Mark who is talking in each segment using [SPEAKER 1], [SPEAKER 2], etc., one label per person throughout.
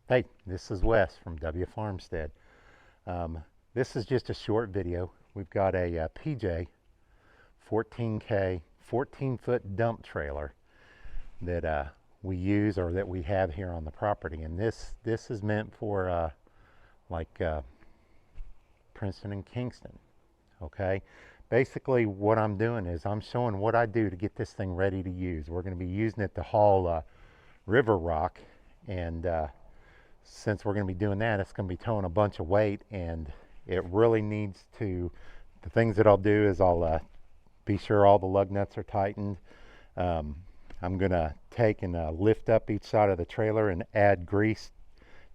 [SPEAKER 1] Hey, this is Wes from W Farmstead. This is just a short video. We've got a PJ 14K 14-foot dump trailer that we use or that we have here on the property, and this is meant for Princeton and Kingston. Okay, basically what I'm doing is I'm showing what I do to get this thing ready to use. We're going to be using it to haul river rock, and since we're going to be doing that, it's going to be towing a bunch of weight, and it really needs to, the things that I'll do is I'll be sure all the lug nuts are tightened. I'm going to take and lift up each side of the trailer and add grease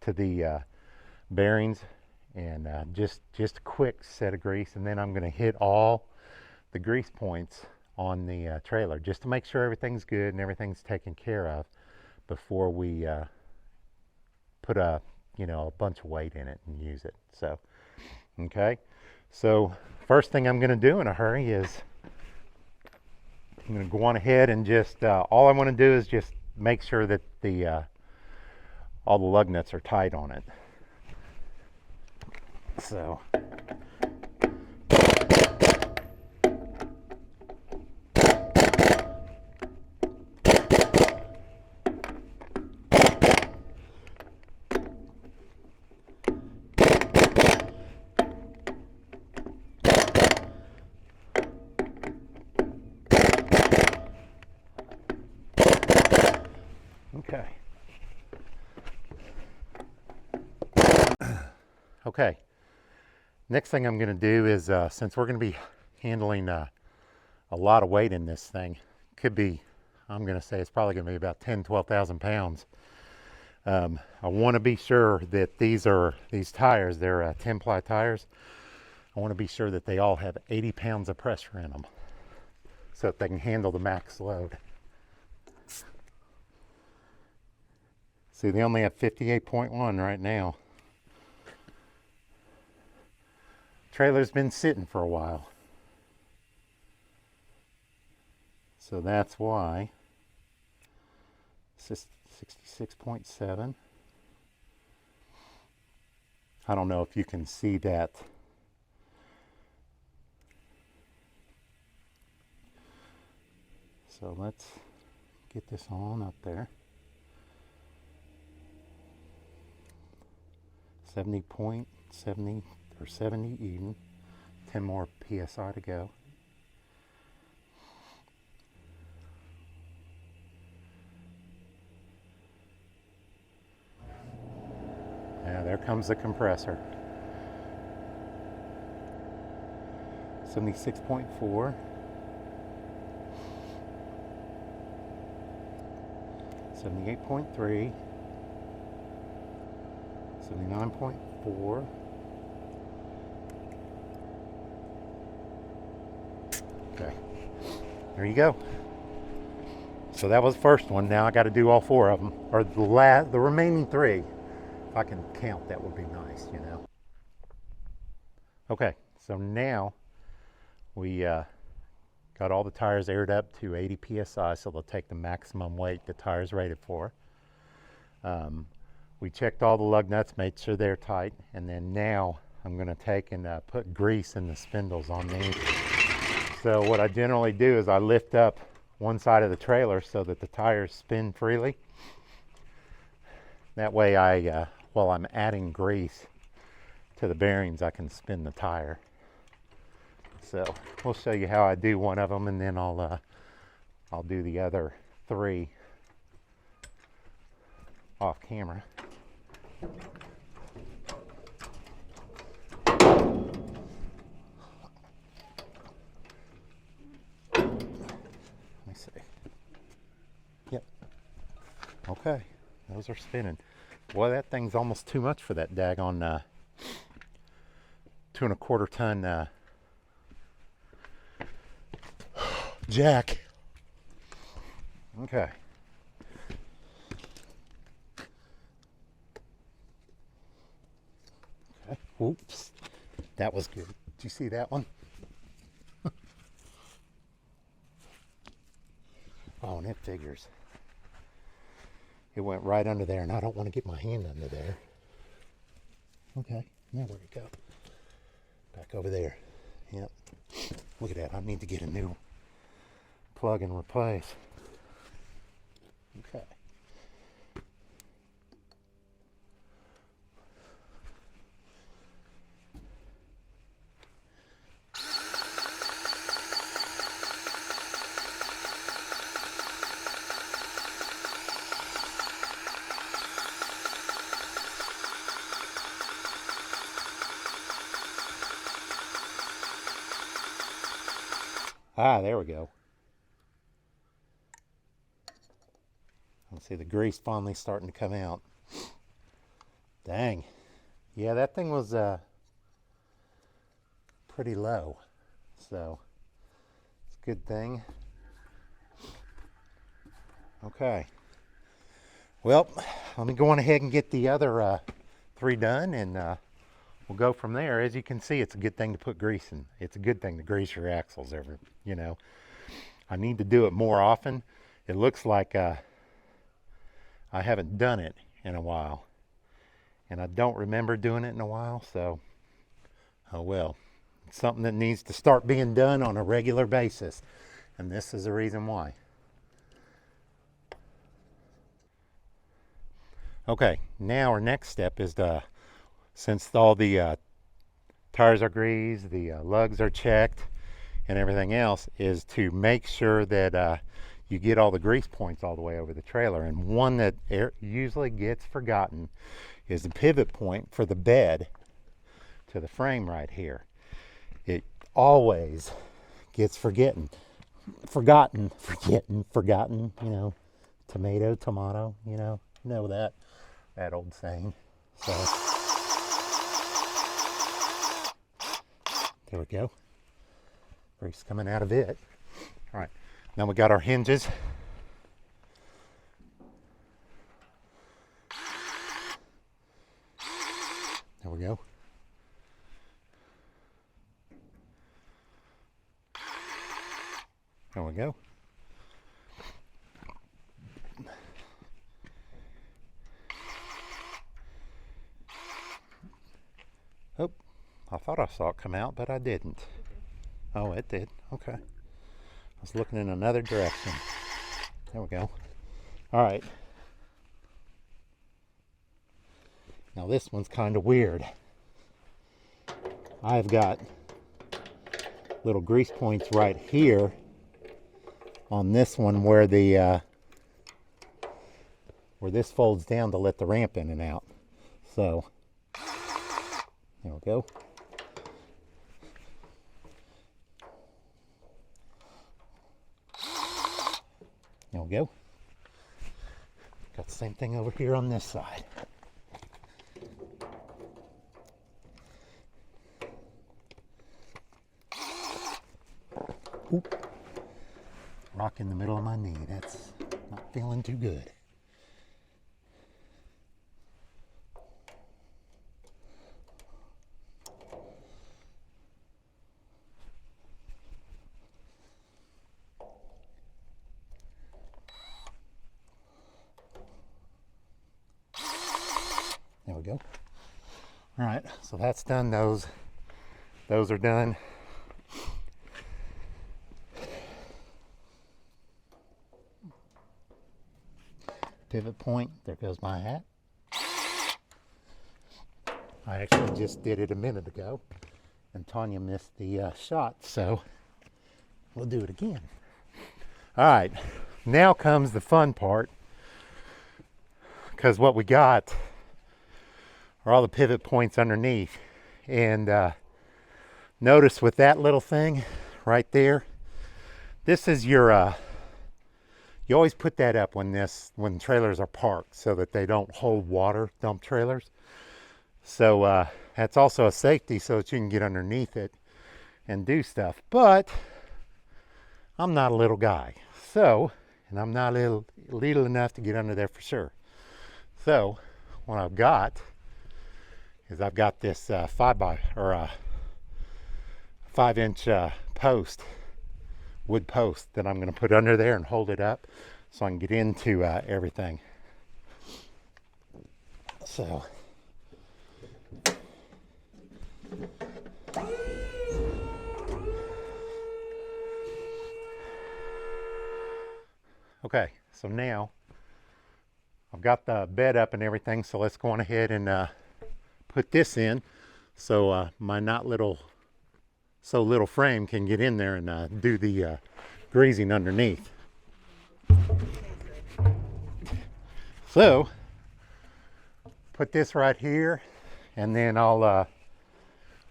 [SPEAKER 1] to the bearings, and just a quick set of grease, and then I'm going to hit all the grease points on the trailer just to make sure everything's good and everything's taken care of before we put a bunch of weight in it and use it. So okay, so first thing I'm going to do in a hurry is I'm going to go on ahead and just all I want to do is just make sure that the all the lug nuts are tight on it. So okay. Okay. Next thing I'm going to do is, since we're going to be handling a lot of weight in this thing, could be, I'm going to say it's probably going to be about 12,000 pounds. I want to be sure that these tires, they're 10-ply tires. I want to be sure that they all have 80 pounds of pressure in them so that they can handle the max load. See, they only have 58.1 right now. Trailer's been sitting for a while, so that's why it's just 66.7. I don't know if you can see that. So let's get this on up there. 70.70 or 70 even. 10 more psi to go. Yeah, there comes the compressor. 76.4. 78.3. 79.4. Okay, there you go. So that was the first one. Now I got to do all four of them, or the remaining three. If I can count, that would be nice, you know. Okay, so now we got all the tires aired up to 80 psi, so they'll take the maximum weight the tire's rated for. We checked all the lug nuts, made sure they're tight, and then now I'm going to take and put grease in the spindles on these. So what I generally do is I lift up one side of the trailer so that the tires spin freely. That way while I'm adding grease to the bearings, I can spin the tire. So we'll show you how I do one of them, and then I'll do the other three off camera. Yep. Okay, those are spinning. Boy, that thing's almost too much for that daggone 2¼ ton jack. Okay. Okay. Oops. That was good. Did you see that one? Oh, and it figures. It went right under there, and I don't want to get my hand under there. Okay, now where'd it go? Back over there. Yep. Look at that. I need to get a new plug and replace. Okay. Ah, there we go. Let's see, the grease finally starting to come out. Dang. Yeah, that thing was pretty low. So, it's a good thing. Okay. Well, let me go on ahead and get the other 3 done, and we'll go from there. As you can see, it's a good thing to put grease in. It's a good thing to grease your axles every, you know. I need to do it more often. It looks like I haven't done it in a while. And I don't remember doing it in a while, so, oh well. It's something that needs to start being done on a regular basis. And this is the reason why. Okay, now our next step is to, since all the tires are greased, the lugs are checked, and everything else, is to make sure that you get all the grease points all the way over the trailer. And one that usually gets forgotten is the pivot point for the bed to the frame right here. It always gets forgotten, you know, tomato, you know that old saying. So there we go. Grease coming out of it. All right, now we got our hinges. There we go. There we go. Oh, I thought I saw it come out, but I didn't. Oh, it did. Okay. I was looking in another direction. There we go. All right. Now this one's kind of weird. I've got little grease points right here on this one where the where this folds down to let the ramp in and out. So there we go. There we go. Got the same thing over here on this side. Oop. Rock in the middle of my knee. That's not feeling too good. There we go. All right, so that's done. Those are done. Pivot point, there goes my hat. I actually just did it a minute ago, and Tanya missed the shot, so we'll do it again. All right, now comes the fun part, because what we got are all the pivot points underneath. And notice with that little thing right there, this is your you always put that up when trailers are parked so that they don't hold water, dump trailers. So that's also a safety so that you can get underneath it and do stuff. But I'm not a little guy, so, and I'm not little enough to get under there for sure. So what I've got is I've got this 5-inch post, wood post, that I'm going to put under there and hold it up so I can get into everything. So okay, so now I've got the bed up and everything, so let's go on ahead and put this in so my not little so little frame can get in there and do the greasing underneath. So put this right here, and then I'll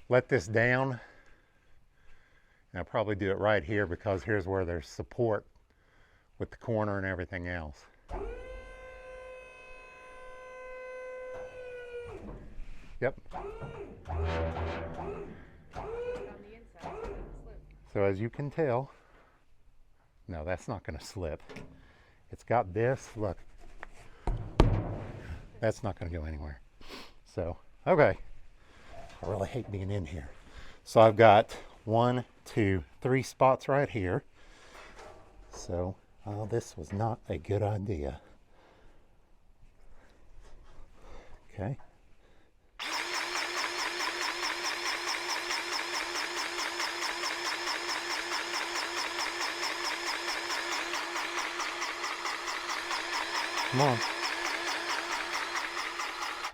[SPEAKER 1] let this down, and I'll probably do it right here because here's where there's support with the corner and everything else. Yep. So as you can tell, no, that's not going to slip. It's got this, look, that's not going to go anywhere. So, okay, I really hate being in here. So I've got 1, 2, 3 spots right here. So, this was not a good idea. Okay. Come on.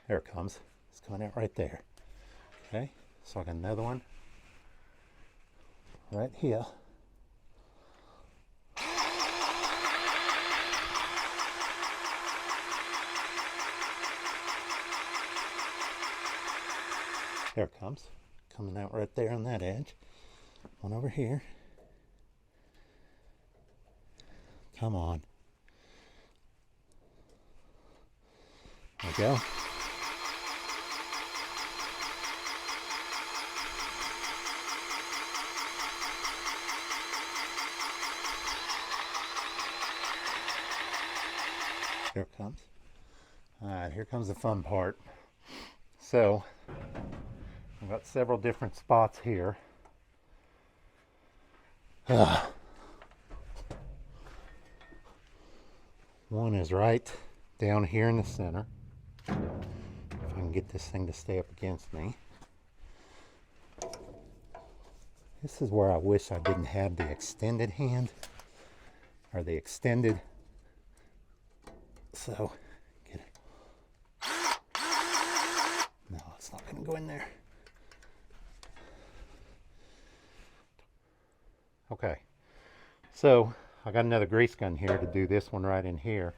[SPEAKER 1] There it comes. It's coming out right there. Okay, so I got another one right here. There it comes. Coming out right there on that edge. One over here. Come on. There we go. Here it comes. All right, here comes the fun part. So, I've got several different spots here. One is right down here in the center. If I can get this thing to stay up against me. This is where I wish I didn't have the extended hand, or the extended. So, get it. No, it's not going to go in there. Okay, so I got another grease gun here to do this one right in here.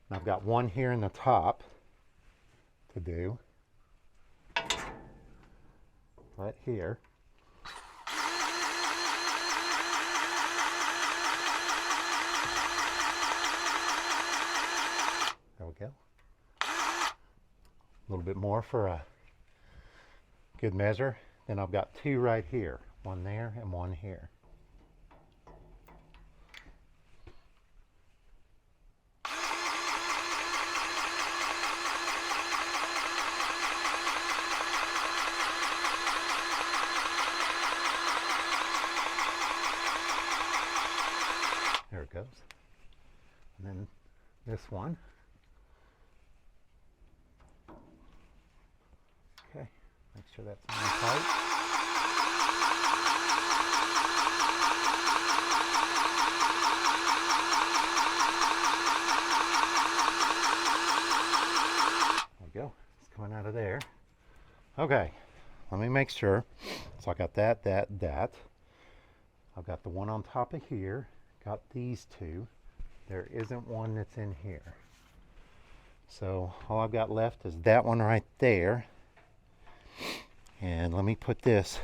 [SPEAKER 1] And I've got one here in the top to do. Right here. There we go. A little bit more for a good measure. Then I've got two right here. One there and one here. There it goes. And then this one. Okay, make sure that's nice tight. There we go. It's coming out of there. Okay, let me make sure. So I got that. I've got the one on top of here. Got these two. There isn't one that's in here. So all I've got left is that one right there. And let me put this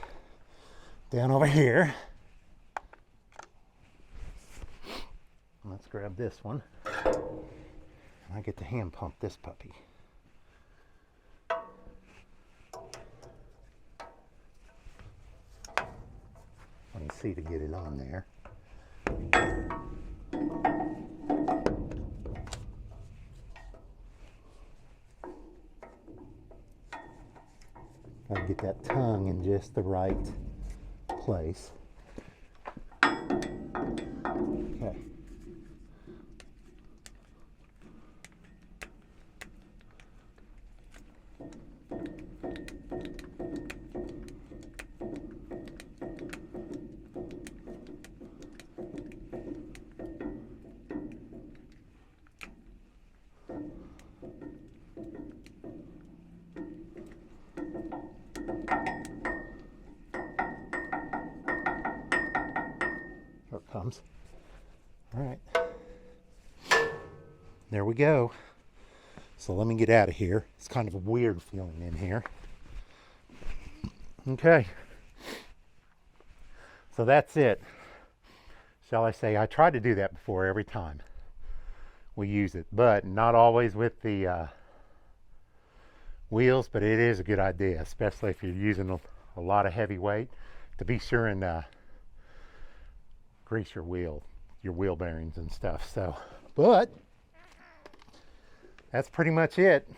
[SPEAKER 1] down over here. Let's grab this one. And I get to hand pump this puppy. Let me see to get it on there. Gotta get that tongue in just the right place. Okay. There we go. So let me get out of here. It's kind of a weird feeling in here. Okay. So that's it. Shall I say, I try to do that before every time we use it, but not always with the wheels, but it is a good idea, especially if you're using a lot of heavy weight, to be sure and grease your wheel bearings and stuff. So, but that's pretty much it.